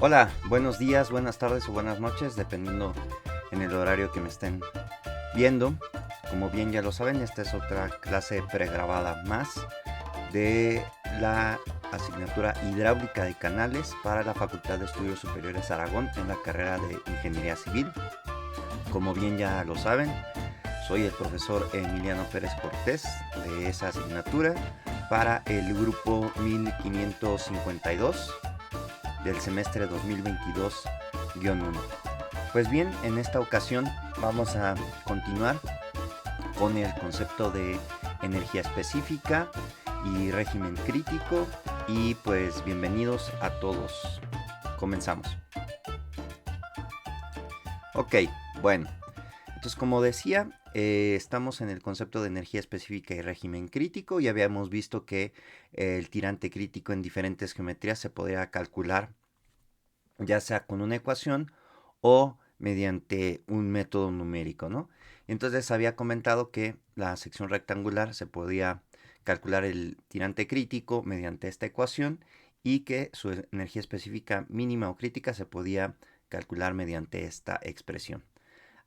Hola, buenos días, buenas tardes o buenas noches, dependiendo en el horario que me estén viendo. Como bien ya lo saben, esta es otra clase pregrabada más de la asignatura Hidráulica de Canales para la Facultad de Estudios Superiores Aragón en la carrera de Ingeniería Civil. Como bien ya lo saben, soy el profesor Emiliano Pérez Cortés de esa asignatura para el grupo 1552 del semestre 2022-1. Pues bien, en esta ocasión vamos a continuar con el concepto de energía específica y régimen crítico y pues bienvenidos a todos. Comenzamos. Ok, bueno, entonces como decía, estamos en el concepto de energía específica y régimen crítico y habíamos visto que el tirante crítico en diferentes geometrías se podría calcular ya sea con una ecuación o mediante un método numérico, ¿no? Entonces había comentado que la sección rectangular se podía calcular el tirante crítico mediante esta ecuación y que su energía específica mínima o crítica se podía calcular mediante esta expresión.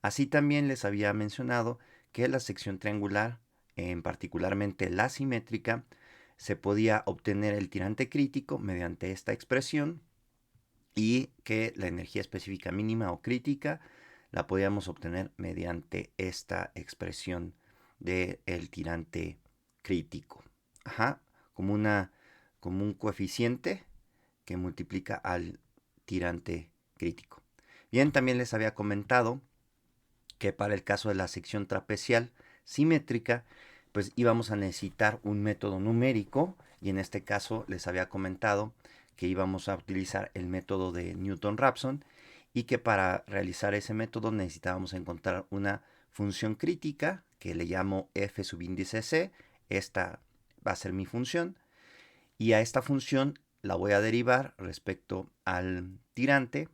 Así también les había mencionado que la sección triangular, en particularmente la simétrica, se podía obtener el tirante crítico mediante esta expresión y que la energía específica mínima o crítica la podíamos obtener mediante esta expresión del tirante crítico. Ajá, como, como un coeficiente que multiplica al tirante crítico. Bien, también les había comentado que para el caso de la sección trapecial simétrica, pues íbamos a necesitar un método numérico y en este caso les había comentado que íbamos a utilizar el método de Newton-Raphson y que para realizar ese método necesitábamos encontrar una función crítica que le llamo f subíndice c. Esta va a ser mi función y a esta función la voy a derivar respecto al tirante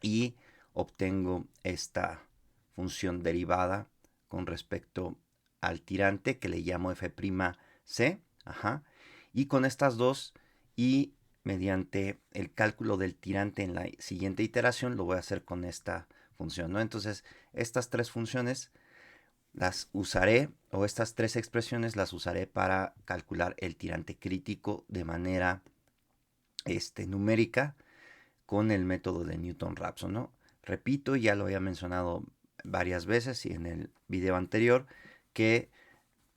y obtengo esta función derivada con respecto al tirante que le llamo f'c. Ajá, y con estas dos y mediante el cálculo del tirante en la siguiente iteración lo voy a hacer con esta función, ¿no? Entonces estas tres funciones las usaré o estas tres expresiones las usaré para calcular el tirante crítico de manera numérica con el método de Newton-Raphson, ¿no? Repito, ya lo había mencionado varias veces y en el video anterior, que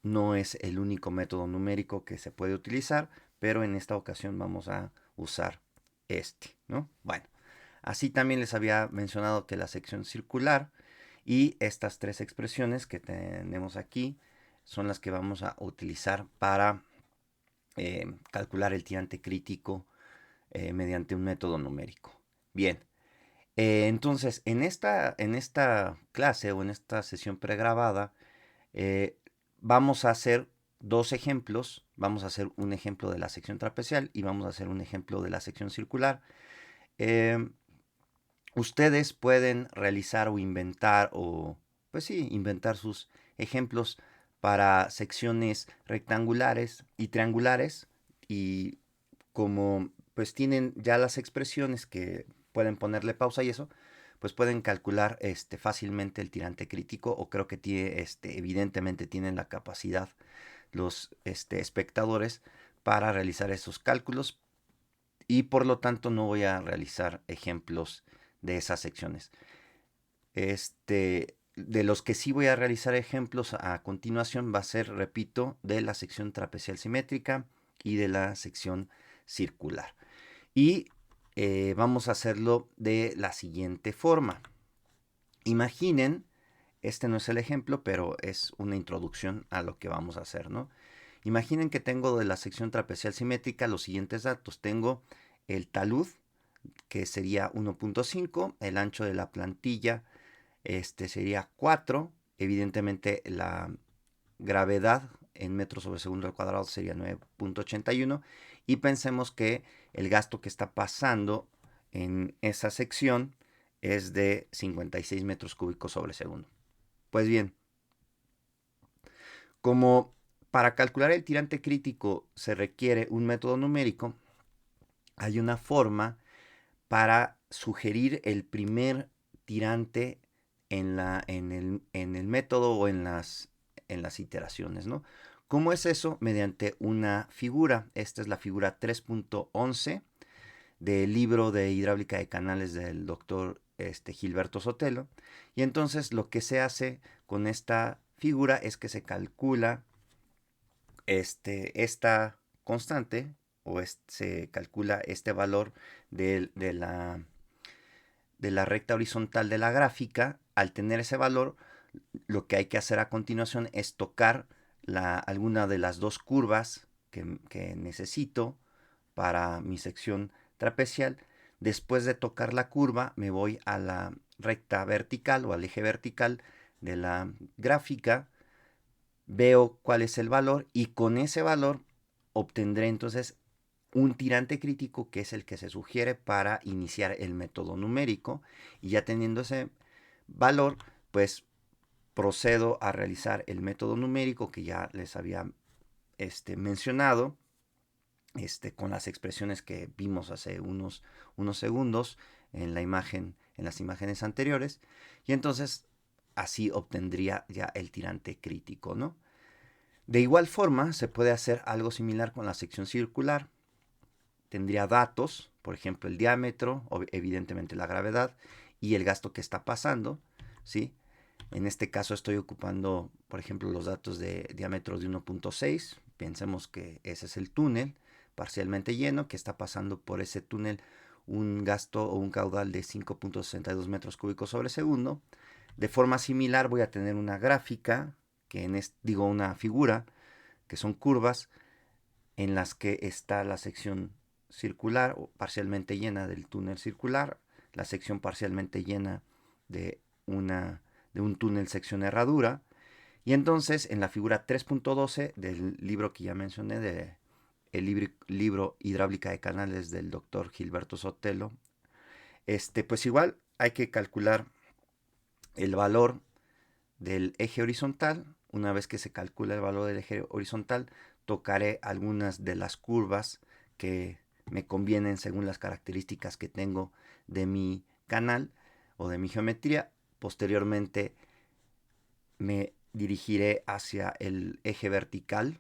no es el único método numérico que se puede utilizar, pero en esta ocasión vamos a usar ¿no? Bueno, así también les había mencionado que la sección circular y estas tres expresiones que tenemos aquí son las que vamos a utilizar para calcular el tirante crítico mediante un método numérico. Bien, entonces en esta clase o en esta sesión pregrabada eh, vamos a hacer dos ejemplos. Vamos a hacer un ejemplo de la sección trapecial y vamos a hacer un ejemplo de la sección circular. Eh, Ustedes pueden realizar o inventar o, pues sí, inventar sus ejemplos para secciones rectangulares y triangulares y como pues tienen ya las expresiones que pueden ponerle pausa y eso, pues pueden calcular fácilmente el tirante crítico o creo que tiene, evidentemente tienen la capacidad los espectadores para realizar esos cálculos y por lo tanto no voy a realizar ejemplos de esas secciones. De los que sí voy a realizar ejemplos a continuación va a ser, repito, de la sección trapecial simétrica y de la sección circular. Y vamos a hacerlo de la siguiente forma. Imaginen, este no es el ejemplo, pero es una introducción a lo que vamos a hacer, ¿no? Imaginen que tengo de la sección trapecial simétrica los siguientes datos. Tengo el talud, que sería 1.5, el ancho de la plantilla sería 4, evidentemente la gravedad en metros sobre segundo al cuadrado sería 9.81 y pensemos que el gasto que está pasando en esa sección es de 56 metros cúbicos sobre segundo. Pues bien, como para calcular el tirante crítico se requiere un método numérico, hay una forma para sugerir el primer tirante en el método o en las iteraciones, ¿no? ¿Cómo es eso? Mediante una figura. Esta es la figura 3.11 del libro de hidráulica de canales del doctor Gilberto Sotelo. Y entonces lo que se hace con esta figura es que se calcula esta constante se calcula este valor de la recta horizontal de la gráfica. Al tener ese valor, lo que hay que hacer a continuación es tocar alguna de las dos curvas que necesito para mi sección trapecial. Después de tocar la curva, me voy a la recta vertical o al eje vertical de la gráfica, veo cuál es el valor y con ese valor obtendré entonces un tirante crítico, que es el que se sugiere para iniciar el método numérico, y ya teniendo ese valor, pues procedo a realizar el método numérico que ya les había mencionado, con las expresiones que vimos hace unos segundos en la imagen, en las imágenes anteriores, y entonces así obtendría ya el tirante crítico, ¿no? De igual forma, se puede hacer algo similar con la sección circular. Tendría datos, por ejemplo, el diámetro, evidentemente la gravedad y el gasto que está pasando, ¿sí? En este caso estoy ocupando, por ejemplo, los datos de diámetro de 1.6. Pensemos que ese es el túnel parcialmente lleno, que está pasando por ese túnel un gasto o un caudal de 5.62 metros cúbicos sobre segundo. De forma similar voy a tener una gráfica, digo una figura, que son curvas en las que está la sección circular o parcialmente llena del túnel circular, la sección parcialmente llena de, de un túnel sección herradura. Y entonces en la figura 3.12 del libro que ya mencioné, el libro Hidráulica de Canales del doctor Gilberto Sotelo, pues igual hay que calcular el valor del eje horizontal. Una vez que se calcula el valor del eje horizontal, tocaré algunas de las curvas que me convienen según las características que tengo de mi canal o de mi geometría. Posteriormente me dirigiré hacia el eje vertical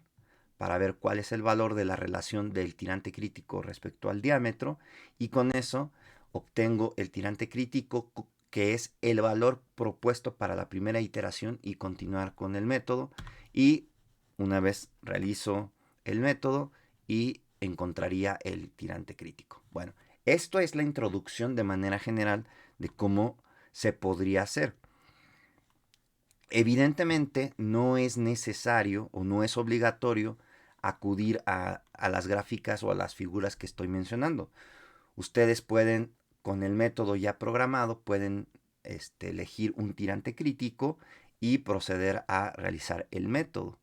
para ver cuál es el valor de la relación del tirante crítico respecto al diámetro, y con eso obtengo el tirante crítico, que es el valor propuesto para la primera iteración, y continuar con el método. Y una vez realizo el método y encontraría el tirante crítico. Bueno, esto es la introducción de manera general de cómo se podría hacer. Evidentemente no es necesario o no es obligatorio acudir a las gráficas o a las figuras que estoy mencionando. Ustedes pueden, con el método ya programado, pueden elegir un tirante crítico y proceder a realizar el método.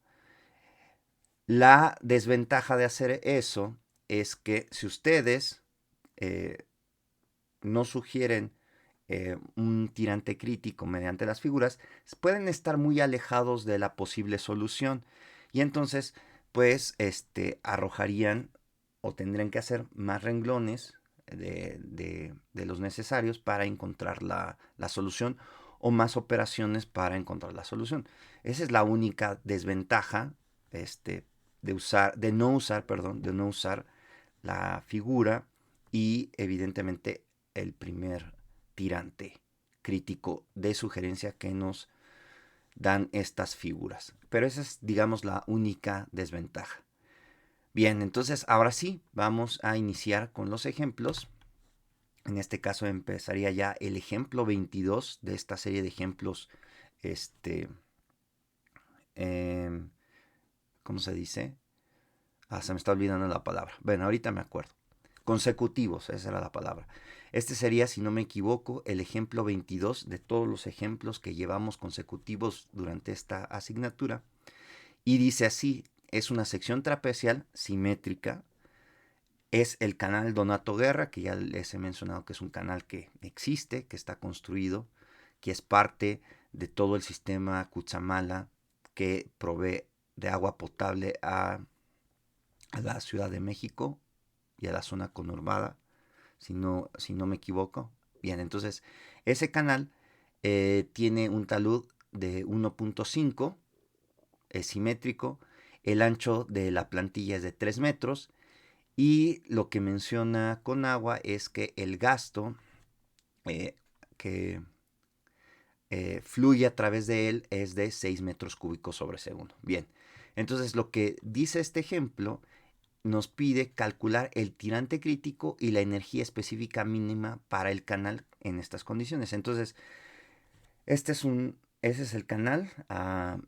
La desventaja de hacer eso es que si ustedes no sugieren un tirante crítico mediante las figuras, pueden estar muy alejados de la posible solución, y entonces pues arrojarían o tendrían que hacer más renglones de los necesarios para encontrar la solución, o más operaciones para encontrar la solución. Esa es la única desventaja de no usar la figura y evidentemente el primer tirante crítico de sugerencia que nos dan estas figuras. Pero esa es, digamos, la única desventaja. Bien, entonces ahora sí, vamos a iniciar con los ejemplos. En este caso empezaría ya el ejemplo 22 de esta serie de ejemplos, eh, ¿cómo se dice? Se me está olvidando la palabra. Bueno, ahorita me acuerdo. Consecutivos, esa era la palabra. Este sería, si no me equivoco, el ejemplo 22 de todos los ejemplos que llevamos consecutivos durante esta asignatura. Y dice así: es una sección trapecial simétrica. Es el canal Donato Guerra, que ya les he mencionado que es un canal que existe, que está construido, que es parte de todo el sistema Cutzamala, que provee de agua potable a la Ciudad de México y a la zona conurbada, si no me equivoco. Bien, entonces ese canal tiene un talud de 1.5, es simétrico, el ancho de la plantilla es de 3 metros y lo que menciona Conagua es que el gasto eh, que fluye a través de él es de 6 metros cúbicos sobre segundo. Bien, entonces lo que dice este ejemplo nos pide calcular el tirante crítico y la energía específica mínima para el canal en estas condiciones. Entonces, ese es el canal a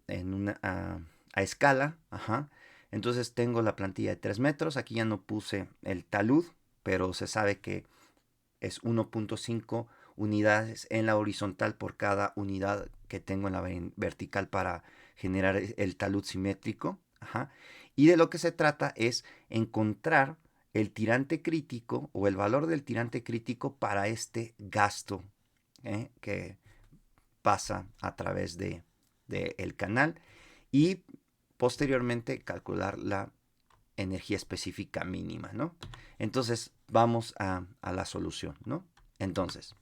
escala. Ajá. Entonces tengo la plantilla de 3 metros. Aquí ya no puse el talud, pero se sabe que es 1.5 unidades en la horizontal por cada unidad que tengo en la vertical para generar el talud simétrico. Ajá. Y de lo que se trata es encontrar el tirante crítico o el valor del tirante crítico para este gasto que pasa a través de el canal y posteriormente calcular la energía específica mínima, ¿no? Entonces vamos a la solución, ¿no? Entonces,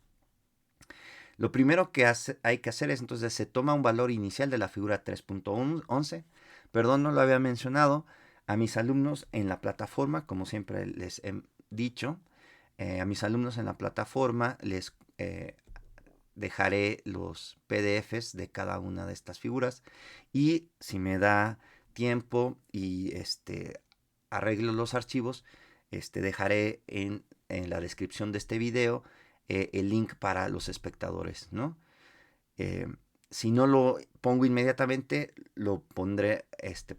lo primero que hay que hacer es, entonces, se toma un valor inicial de la figura 3.11. Perdón, no lo había mencionado. A mis alumnos en la plataforma, como siempre les he dicho, a mis alumnos en la plataforma les dejaré los PDFs de cada una de estas figuras y si me da tiempo y arreglo los archivos, dejaré en la descripción de este video el link para los espectadores, ¿no? Eh, si no lo pongo inmediatamente, lo pondré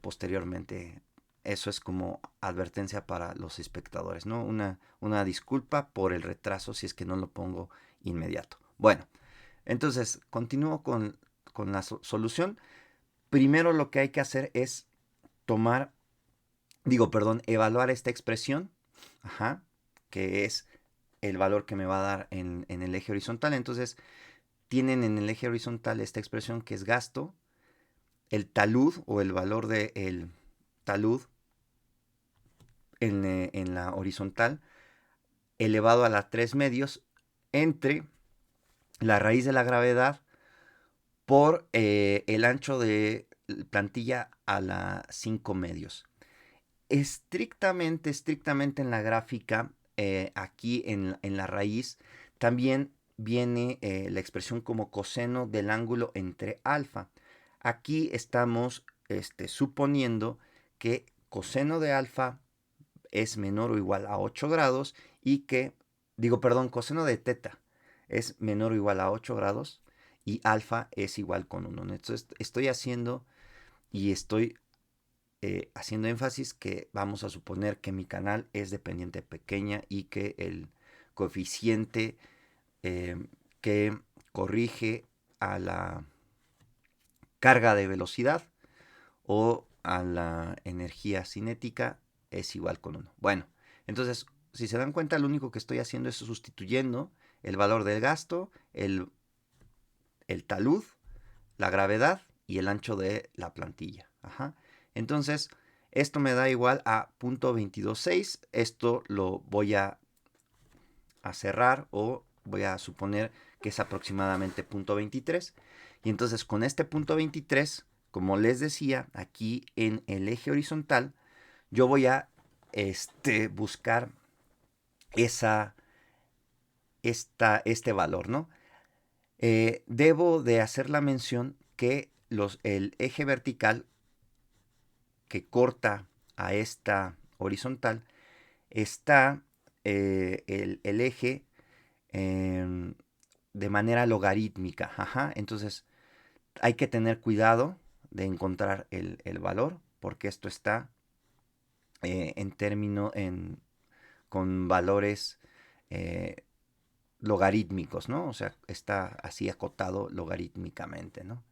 posteriormente. Eso es como advertencia para los espectadores, ¿no? Una disculpa por el retraso si es que no lo pongo inmediato. Bueno, entonces continúo con la solución. Primero lo que hay que hacer es evaluar esta expresión, ajá, que es el valor que me va a dar en el eje horizontal. Entonces, tienen en el eje horizontal esta expresión que es gasto, el talud o el valor del talud en la horizontal elevado a la 3 medios entre la raíz de la gravedad por el ancho de plantilla a la 5 medios. Estrictamente en la gráfica, aquí en la raíz, también viene la expresión como coseno del ángulo entre alfa. Aquí estamos suponiendo que coseno de alfa es menor o igual a 8 grados y que, coseno de teta es menor o igual a 8 grados y alfa es igual con 1. Entonces estoy haciendo haciendo énfasis que vamos a suponer que mi canal es de pendiente pequeña y que el coeficiente que corrige a la carga de velocidad o a la energía cinética es igual con 1. Bueno, entonces, si se dan cuenta, lo único que estoy haciendo es sustituyendo el valor del gasto, el talud, la gravedad y el ancho de la plantilla. Ajá. Entonces, esto me da igual a 0.226. Esto lo voy a cerrar o voy a suponer que es aproximadamente 0.23. Y entonces con este 0.23, como les decía, aquí en el eje horizontal, yo voy a buscar este valor, ¿no? Debo de hacer la mención que el eje vertical que corta a esta horizontal está el eje de manera logarítmica. Ajá. Entonces hay que tener cuidado de encontrar el valor porque esto está con valores logarítmicos, ¿no? O sea, está así acotado logarítmicamente, ¿no?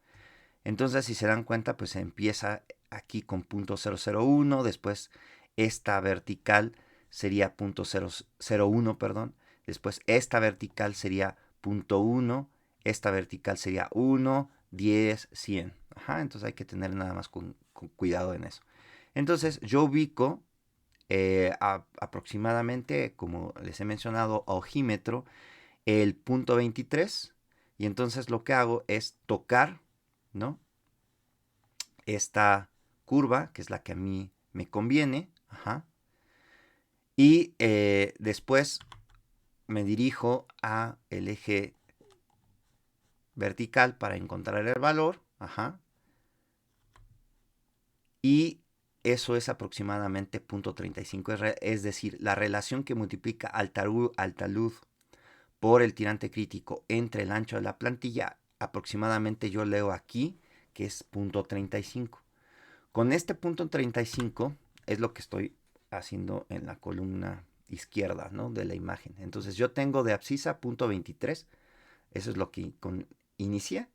Entonces, si se dan cuenta, pues se empieza aquí con 0.001, después esta vertical sería 0.001, perdón, después esta vertical sería 0.1, esta vertical sería 1, 10, 100. Ajá, entonces hay que tener nada más con cuidado en eso. Entonces, yo ubico aproximadamente, como les he mencionado, a ojímetro, el punto 23. Y entonces lo que hago es tocar, ¿no?, esta curva, que es la que a mí me conviene. Ajá. Y después me dirijo a el eje vertical para encontrar el valor. Ajá. Y eso es aproximadamente 0.35. Es decir, la relación que multiplica al talud por el tirante crítico entre el ancho de la plantilla, aproximadamente yo leo aquí que es 0.35. Con este 0.35 es lo que estoy haciendo en la columna izquierda, ¿no?, de la imagen. Entonces yo tengo de abscisa 0.23, eso es lo que inicia.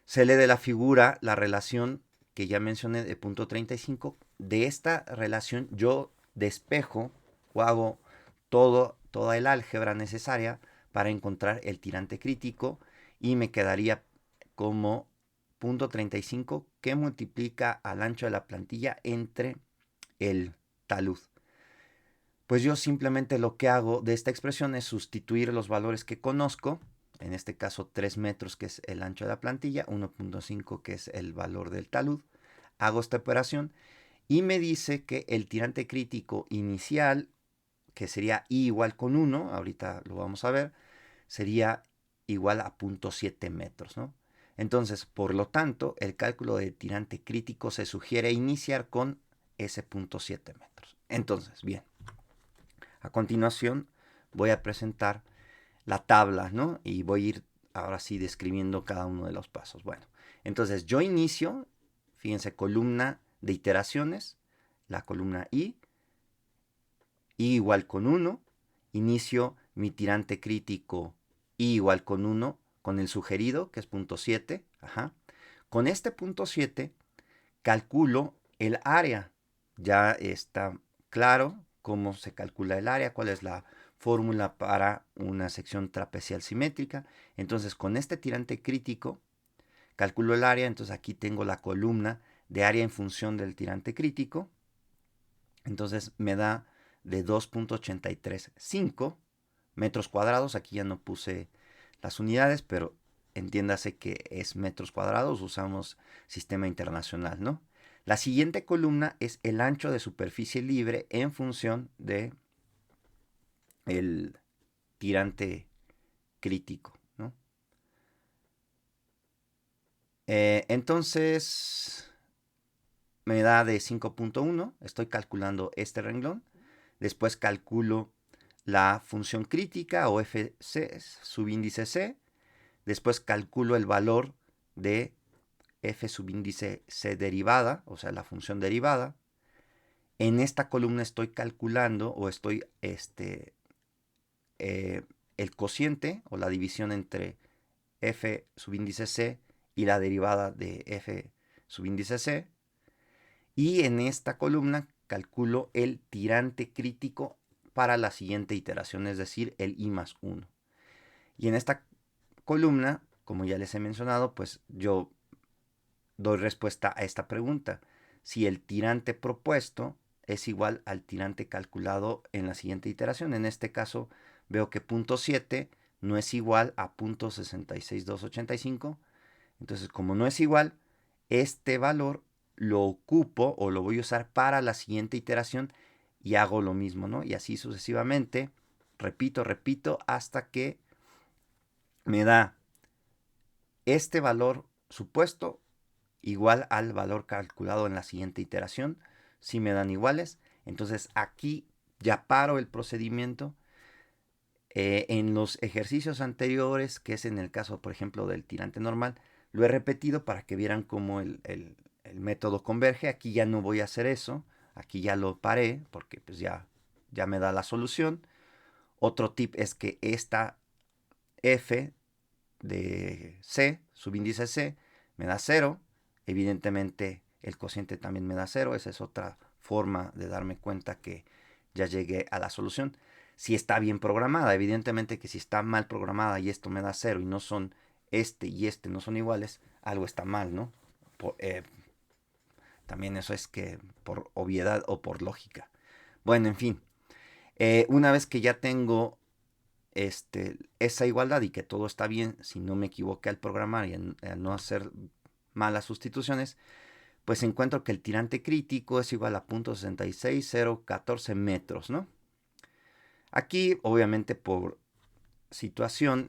Se lee de la figura la relación que ya mencioné de 0.35. De esta relación yo despejo o hago toda el álgebra necesaria para encontrar el tirante crítico y me quedaría como 0.35 que multiplica al ancho de la plantilla entre el talud. Pues yo simplemente lo que hago de esta expresión es sustituir los valores que conozco, en este caso 3 metros, que es el ancho de la plantilla, 1.5, que es el valor del talud. Hago esta operación y me dice que el tirante crítico inicial, que sería I igual con 1, ahorita lo vamos a ver, sería igual a 0.7 metros, ¿no? Entonces, por lo tanto, el cálculo de tirante crítico se sugiere iniciar con ese 0.7 metros. Entonces, bien, a continuación voy a presentar la tabla, ¿no? Y voy a ir ahora sí describiendo cada uno de los pasos. Bueno, entonces yo inicio, fíjense, columna de iteraciones, la columna I igual con 1, inicio mi tirante crítico I igual con 1 con el sugerido, que es 0.7. Ajá. Con este 0.7 calculo el área. Ya está claro cómo se calcula el área, cuál es la fórmula para una sección trapezial simétrica. Entonces, con este tirante crítico calculo el área. Entonces, aquí tengo la columna de área en función del tirante crítico. Entonces, me da de 2.835 metros cuadrados. Aquí ya no puse las unidades, pero entiéndase que es metros cuadrados. Usamos sistema internacional, ¿no? La siguiente columna es el ancho de superficie libre en función de el tirante crítico, ¿no? Entonces me da de 5.1. Estoy calculando este renglón. Después calculo la función crítica o FC subíndice C. Después calculo el valor de F subíndice C derivada, o sea, la función derivada. En esta columna estoy calculando o estoy el cociente o la división entre F subíndice C y la derivada de F subíndice C. Y en esta columna calculo el tirante crítico para la siguiente iteración, es decir, el I más 1. Y en esta columna, como ya les he mencionado, pues yo doy respuesta a esta pregunta. Si el tirante propuesto es igual al tirante calculado en la siguiente iteración. En este caso veo que 0.7 no es igual a 0.66285. Entonces, como no es igual, este valor lo ocupo o lo voy a usar para la siguiente iteración y hago lo mismo, ¿no? Y así sucesivamente, repito, hasta que me da este valor supuesto igual al valor calculado en la siguiente iteración. Si me dan iguales, entonces aquí ya paro el procedimiento. En los ejercicios anteriores, que es en el caso, por ejemplo, del tirante normal, lo he repetido para que vieran cómo el método converge. Aquí ya no voy a hacer eso. Aquí ya lo paré porque pues ya me da la solución. Otro tip es que esta F de C, subíndice C, me da 0. Evidentemente el cociente también me da 0. Esa es otra forma de darme cuenta que ya llegué a la solución. Si está bien programada, evidentemente que si está mal programada y esto me da 0 y no son este y este no son iguales, algo está mal, ¿no? También eso es que por obviedad o por lógica. Bueno, en fin, una vez que ya tengo esa igualdad y que todo está bien, si no me equivoqué al programar y al no hacer malas sustituciones, pues encuentro que el tirante crítico es igual a 0.66014 metros, ¿no? Aquí, obviamente, por situación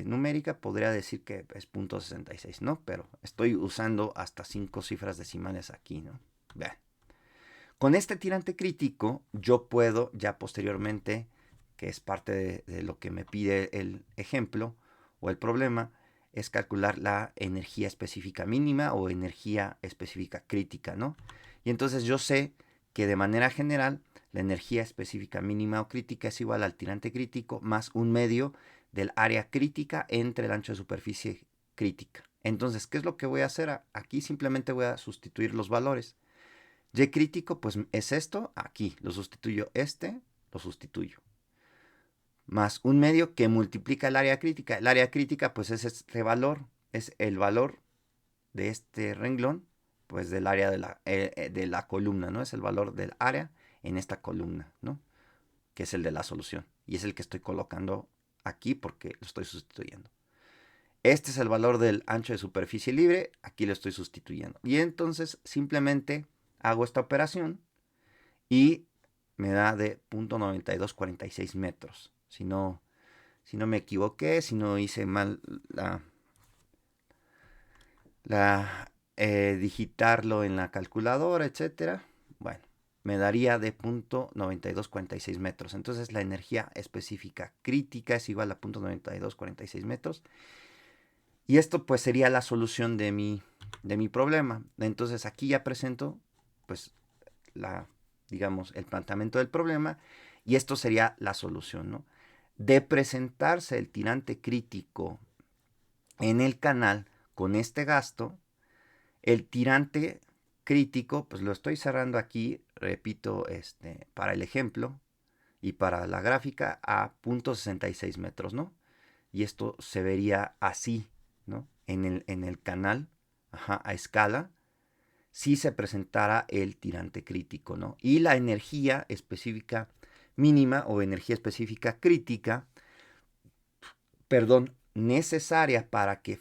numérica, podría decir que es 0.66, ¿no? Pero estoy usando hasta 5 cifras decimales aquí, ¿no? Vean. Con este tirante crítico, yo puedo ya posteriormente, que es parte de lo que me pide el ejemplo o el problema, es calcular la energía específica mínima o energía específica crítica, ¿no? Y entonces yo sé que de manera general la energía específica mínima o crítica es igual al tirante crítico más un medio del área crítica entre el ancho de superficie crítica. Entonces, ¿qué es lo que voy a hacer? Aquí simplemente voy a sustituir los valores. Y crítico, pues es esto, aquí, lo sustituyo lo sustituyo. Más un medio que multiplica el área crítica. El área crítica, pues es este valor, es el valor de este renglón, pues del área de la columna, ¿no? Es el valor del área en esta columna, ¿no? Que es el de la solución. Y es el que estoy colocando aquí porque lo estoy sustituyendo. Este es el valor del ancho de superficie libre, aquí lo estoy sustituyendo. Y entonces simplemente hago esta operación y me da de 0.9246 metros. Si no me equivoqué, si no hice mal digitarlo en la calculadora, etcétera, bueno, me daría de 0.9246 metros. Entonces la energía específica crítica es igual a 0.9246 metros. Y esto pues sería la solución de mi problema. Entonces aquí ya presento pues digamos, el planteamiento del problema y esto sería la solución, ¿no? De presentarse el tirante crítico en el canal con este gasto, el tirante crítico, pues lo estoy cerrando aquí, repito, para el ejemplo y para la gráfica a 0.66 metros, ¿no? Y esto se vería así, ¿no? En el canal, a escala, si se presentara el tirante crítico, ¿no? Y la energía específica mínima o energía específica crítica, perdón, necesaria para que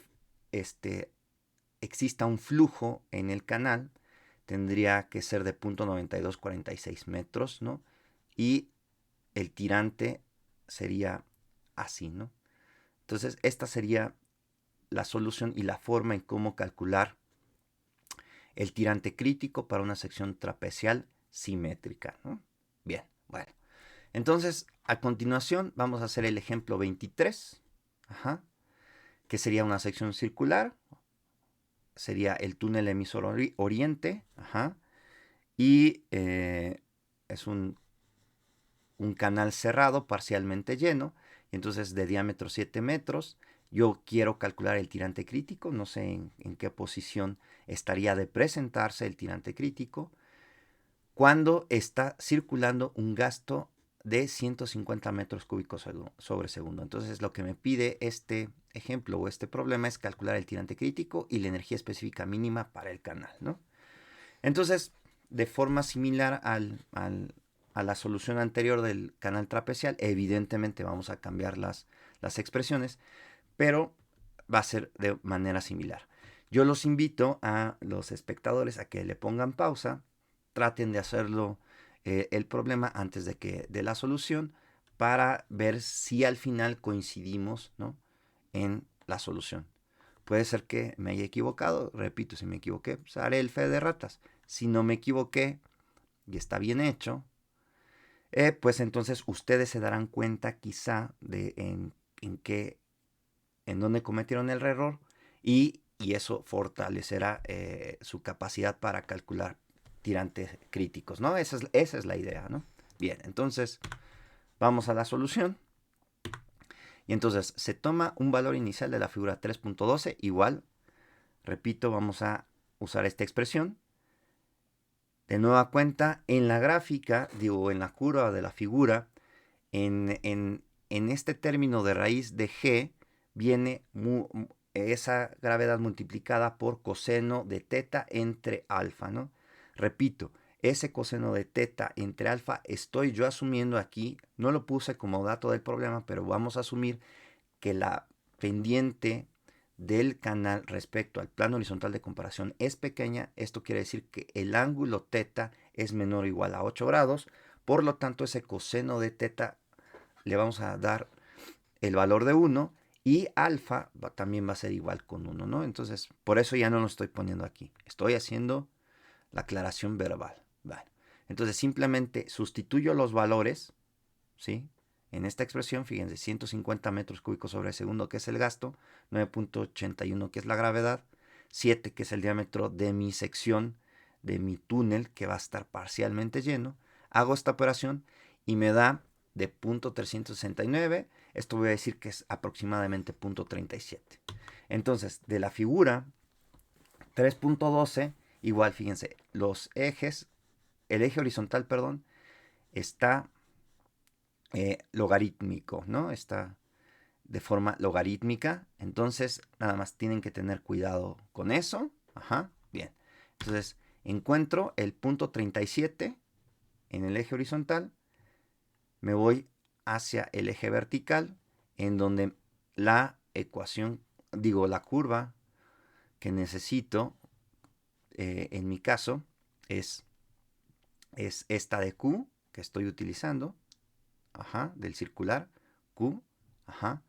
exista un flujo en el canal, tendría que ser de 0.9246 metros, ¿no? Y el tirante sería así, ¿no? Entonces, esta sería la solución y la forma en cómo calcular el tirante crítico para una sección trapecial simétrica, ¿no? Bien, bueno. Entonces, a continuación vamos a hacer el ejemplo 23, que sería una sección circular, sería el túnel emisor oriente, y es un canal cerrado, parcialmente lleno, entonces de diámetro 7 metros. Yo quiero calcular el tirante crítico, no sé en qué posición estaría de presentarse el tirante crítico, cuando está circulando un gasto de 150 metros cúbicos sobre segundo. Entonces lo que me pide este ejemplo o este problema es calcular el tirante crítico y la energía específica mínima para el canal, ¿no? Entonces, de forma similar a la solución anterior del canal trapecial, evidentemente vamos a cambiar las expresiones, pero va a ser de manera similar. Yo los invito a los espectadores a que le pongan pausa, traten de hacerlo el problema antes de la solución para ver si al final coincidimos, ¿no?, en la solución. Puede ser que me haya equivocado, repito, si me equivoqué, pues haré el fe de ratas. Si no me equivoqué y está bien hecho, pues entonces ustedes se darán cuenta quizá de en dónde cometieron el error y eso fortalecerá su capacidad para calcular tirantes críticos, ¿no? Esa es la idea, ¿no? Bien, entonces vamos a la solución. Y entonces se toma un valor inicial de la figura 3.12, igual, repito, vamos a usar esta expresión. De nueva cuenta, en la gráfica, digo, en la curva de la figura, en este término de raíz de g, viene esa gravedad multiplicada por coseno de teta entre alfa, ¿no? Repito, ese coseno de teta entre alfa, estoy yo asumiendo aquí, no lo puse como dato del problema, pero vamos a asumir que la pendiente del canal respecto al plano horizontal de comparación es pequeña. Esto quiere decir que el ángulo teta es menor o igual a 8 grados. Por lo tanto, ese coseno de teta le vamos a dar el valor de 1 y alfa también va a ser igual con 1, ¿no? Entonces, por eso ya no lo estoy poniendo aquí. Estoy haciendo la aclaración verbal. Vale. Entonces, simplemente sustituyo los valores, ¿sí? En esta expresión, fíjense, 150 metros cúbicos sobre segundo, que es el gasto, 9.81, que es la gravedad, 7, que es el diámetro de mi sección, de mi túnel, que va a estar parcialmente lleno. Hago esta operación y me da de 0.369. Esto voy a decir que es aproximadamente 0.37. Entonces, de la figura 3.12, igual, fíjense, los ejes, el eje horizontal, perdón, está logarítmico, ¿no? Está de forma logarítmica. Entonces, nada más tienen que tener cuidado con eso. Ajá, bien. Entonces, encuentro el punto 37 en el eje horizontal. Me voy hacia el eje vertical, en donde la ecuación, digo, la curva que necesito, en mi caso, es esta de Q que estoy utilizando. Ajá, del circular, Q, ajá,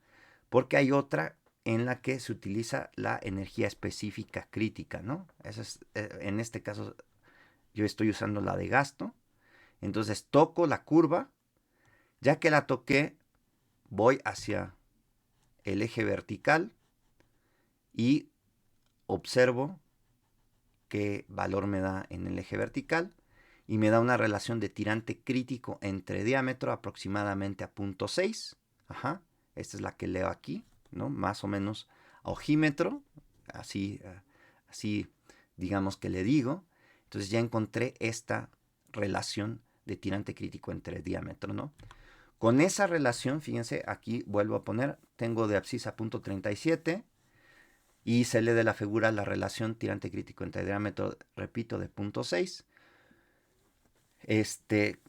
porque hay otra en la que se utiliza la energía específica crítica, ¿no? Eso es, en este caso yo estoy usando la de gasto, entonces toco la curva, ya que la toqué, voy hacia el eje vertical y observo qué valor me da en el eje vertical y me da una relación de tirante crítico entre diámetro aproximadamente a 0.6. Ajá, esta es la que leo aquí, ¿no? Más o menos a ojímetro, así, así digamos que le digo. Entonces ya encontré esta relación de tirante crítico entre diámetro, ¿no? Con esa relación, fíjense, aquí vuelvo a poner, tengo de abscisa 0.37 y se lee de la figura la relación tirante crítico entre diámetro, repito, de 0.6.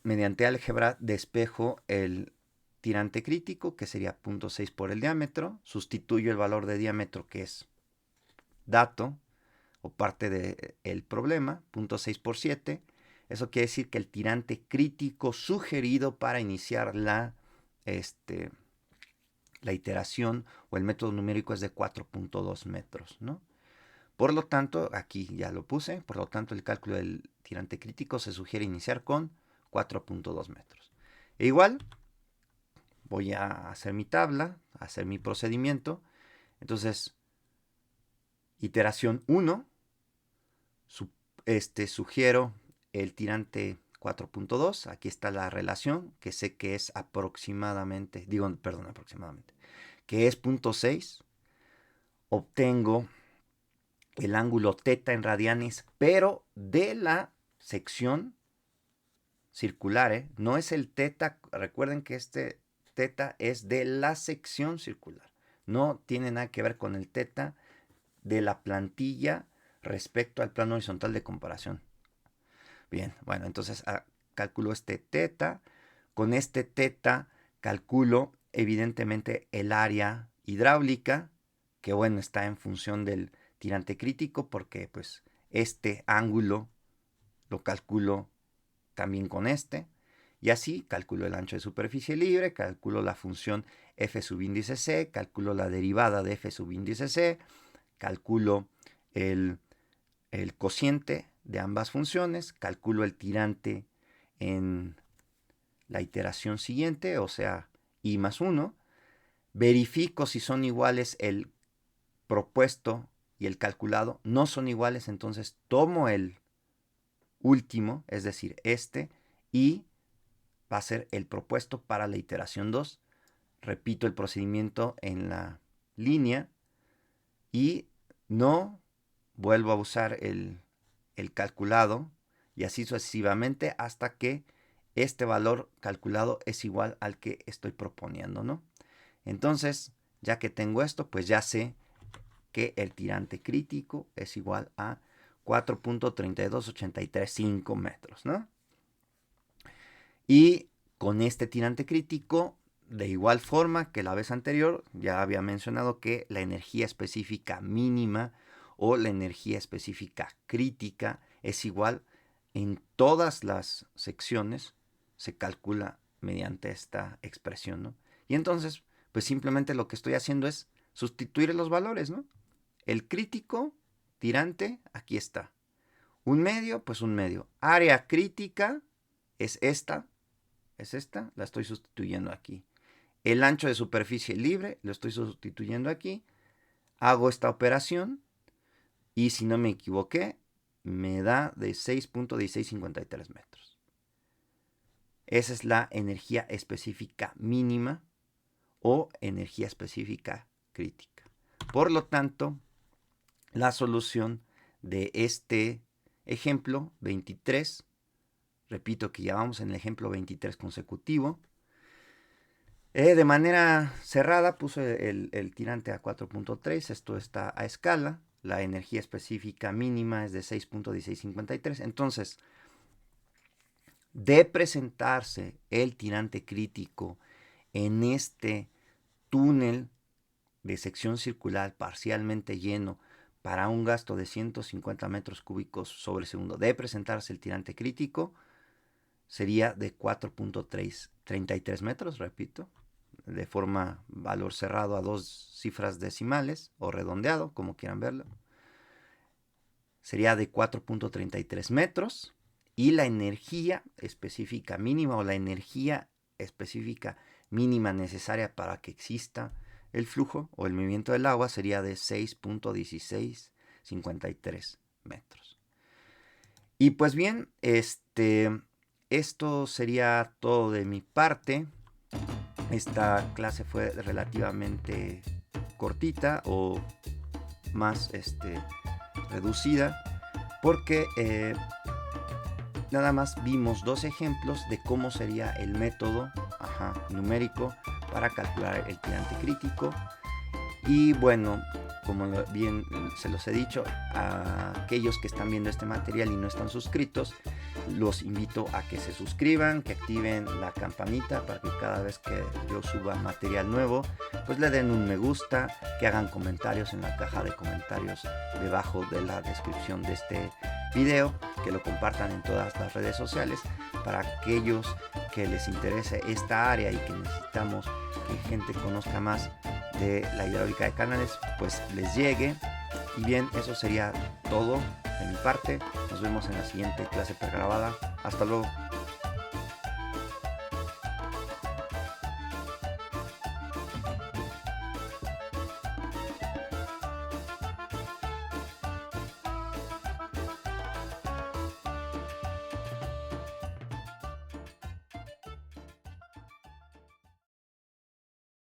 Mediante álgebra despejo el tirante crítico, que sería 0.6 por el diámetro, sustituyo el valor de diámetro, que es dato o parte del problema, 0.6 por 7. Eso quiere decir que el tirante crítico sugerido para iniciar la iteración o el método numérico es de 4.2 metros, ¿no? Por lo tanto, aquí ya lo puse, por lo tanto el cálculo del tirante crítico se sugiere iniciar con 4.2 metros. E igual, voy a hacer mi tabla, a hacer mi procedimiento. Entonces, iteración 1, sugiero el tirante 4.2. Aquí está la relación, que sé que es aproximadamente, que es 0.6. Obtengo el ángulo teta en radianes, pero de la sección circular, ¿eh? No es el teta, recuerden que este teta es de la sección circular, no tiene nada que ver con el teta de la plantilla respecto al plano horizontal de comparación. Bien, bueno, entonces calculo este teta, con este teta calculo evidentemente el área hidráulica, que bueno, está en función del tirante crítico, porque pues este ángulo lo calculo también con este, y así calculo el ancho de superficie libre, calculo la función f subíndice c, calculo la derivada de f subíndice c, calculo el, el cociente de ambas funciones, calculo el tirante en la iteración siguiente, o sea, i más 1, verifico si son iguales el propuesto y el calculado, no son iguales, entonces tomo el último, es decir, y va a ser el propuesto para la iteración 2. Repito el procedimiento en la línea y no vuelvo a usar el calculado y así sucesivamente hasta que este valor calculado es igual al que estoy proponiendo, ¿no? Entonces, ya que tengo esto, pues ya sé que el tirante crítico es igual a 4.32835 metros, ¿no? Y con este tirante crítico, de igual forma que la vez anterior, ya había mencionado que la energía específica mínima o la energía específica crítica es igual en todas las secciones, se calcula mediante esta expresión, ¿no? Y entonces, pues simplemente lo que estoy haciendo es sustituir los valores, ¿no? El crítico, tirante, aquí está. Un medio, pues un medio. Área crítica es esta, la estoy sustituyendo aquí. El ancho de superficie libre, lo estoy sustituyendo aquí. Hago esta operación y si no me equivoqué, me da de 6.1653 metros. Esa es la energía específica mínima o energía específica crítica. Por lo tanto, la solución de este ejemplo 23, repito que ya vamos en el ejemplo 23 consecutivo, de manera cerrada puse el tirante a 4.3, esto está a escala, la energía específica mínima es de 6.1653, entonces, de presentarse el tirante crítico en este túnel de sección circular parcialmente lleno para un gasto de 150 metros cúbicos sobre segundo, de presentarse el tirante crítico, sería de 4.33 metros, repito, de forma valor cerrado a 2 cifras decimales o redondeado, como quieran verlo. Sería de 4.33 metros y la energía específica mínima o la energía específica mínima necesaria para que exista el flujo o el movimiento del agua sería de 6.1653 metros. Y pues bien, esto sería todo de mi parte. Esta clase fue relativamente cortita o más reducida porque nada más vimos 2 ejemplos de cómo sería el método numérico para calcular el tirante crítico. Y bueno, como bien se los he dicho, a aquellos que están viendo este material y no están suscritos, los invito a que se suscriban, que activen la campanita para que cada vez que yo suba material nuevo, pues le den un me gusta, que hagan comentarios en la caja de comentarios debajo de la descripción de este video, que lo compartan en todas las redes sociales para aquellos que les interese esta área y que necesitamos que gente conozca más de la hidráulica de canales, pues les llegue. Y bien, eso sería todo de mi parte. Nos vemos en la siguiente clase pregrabada. Hasta luego.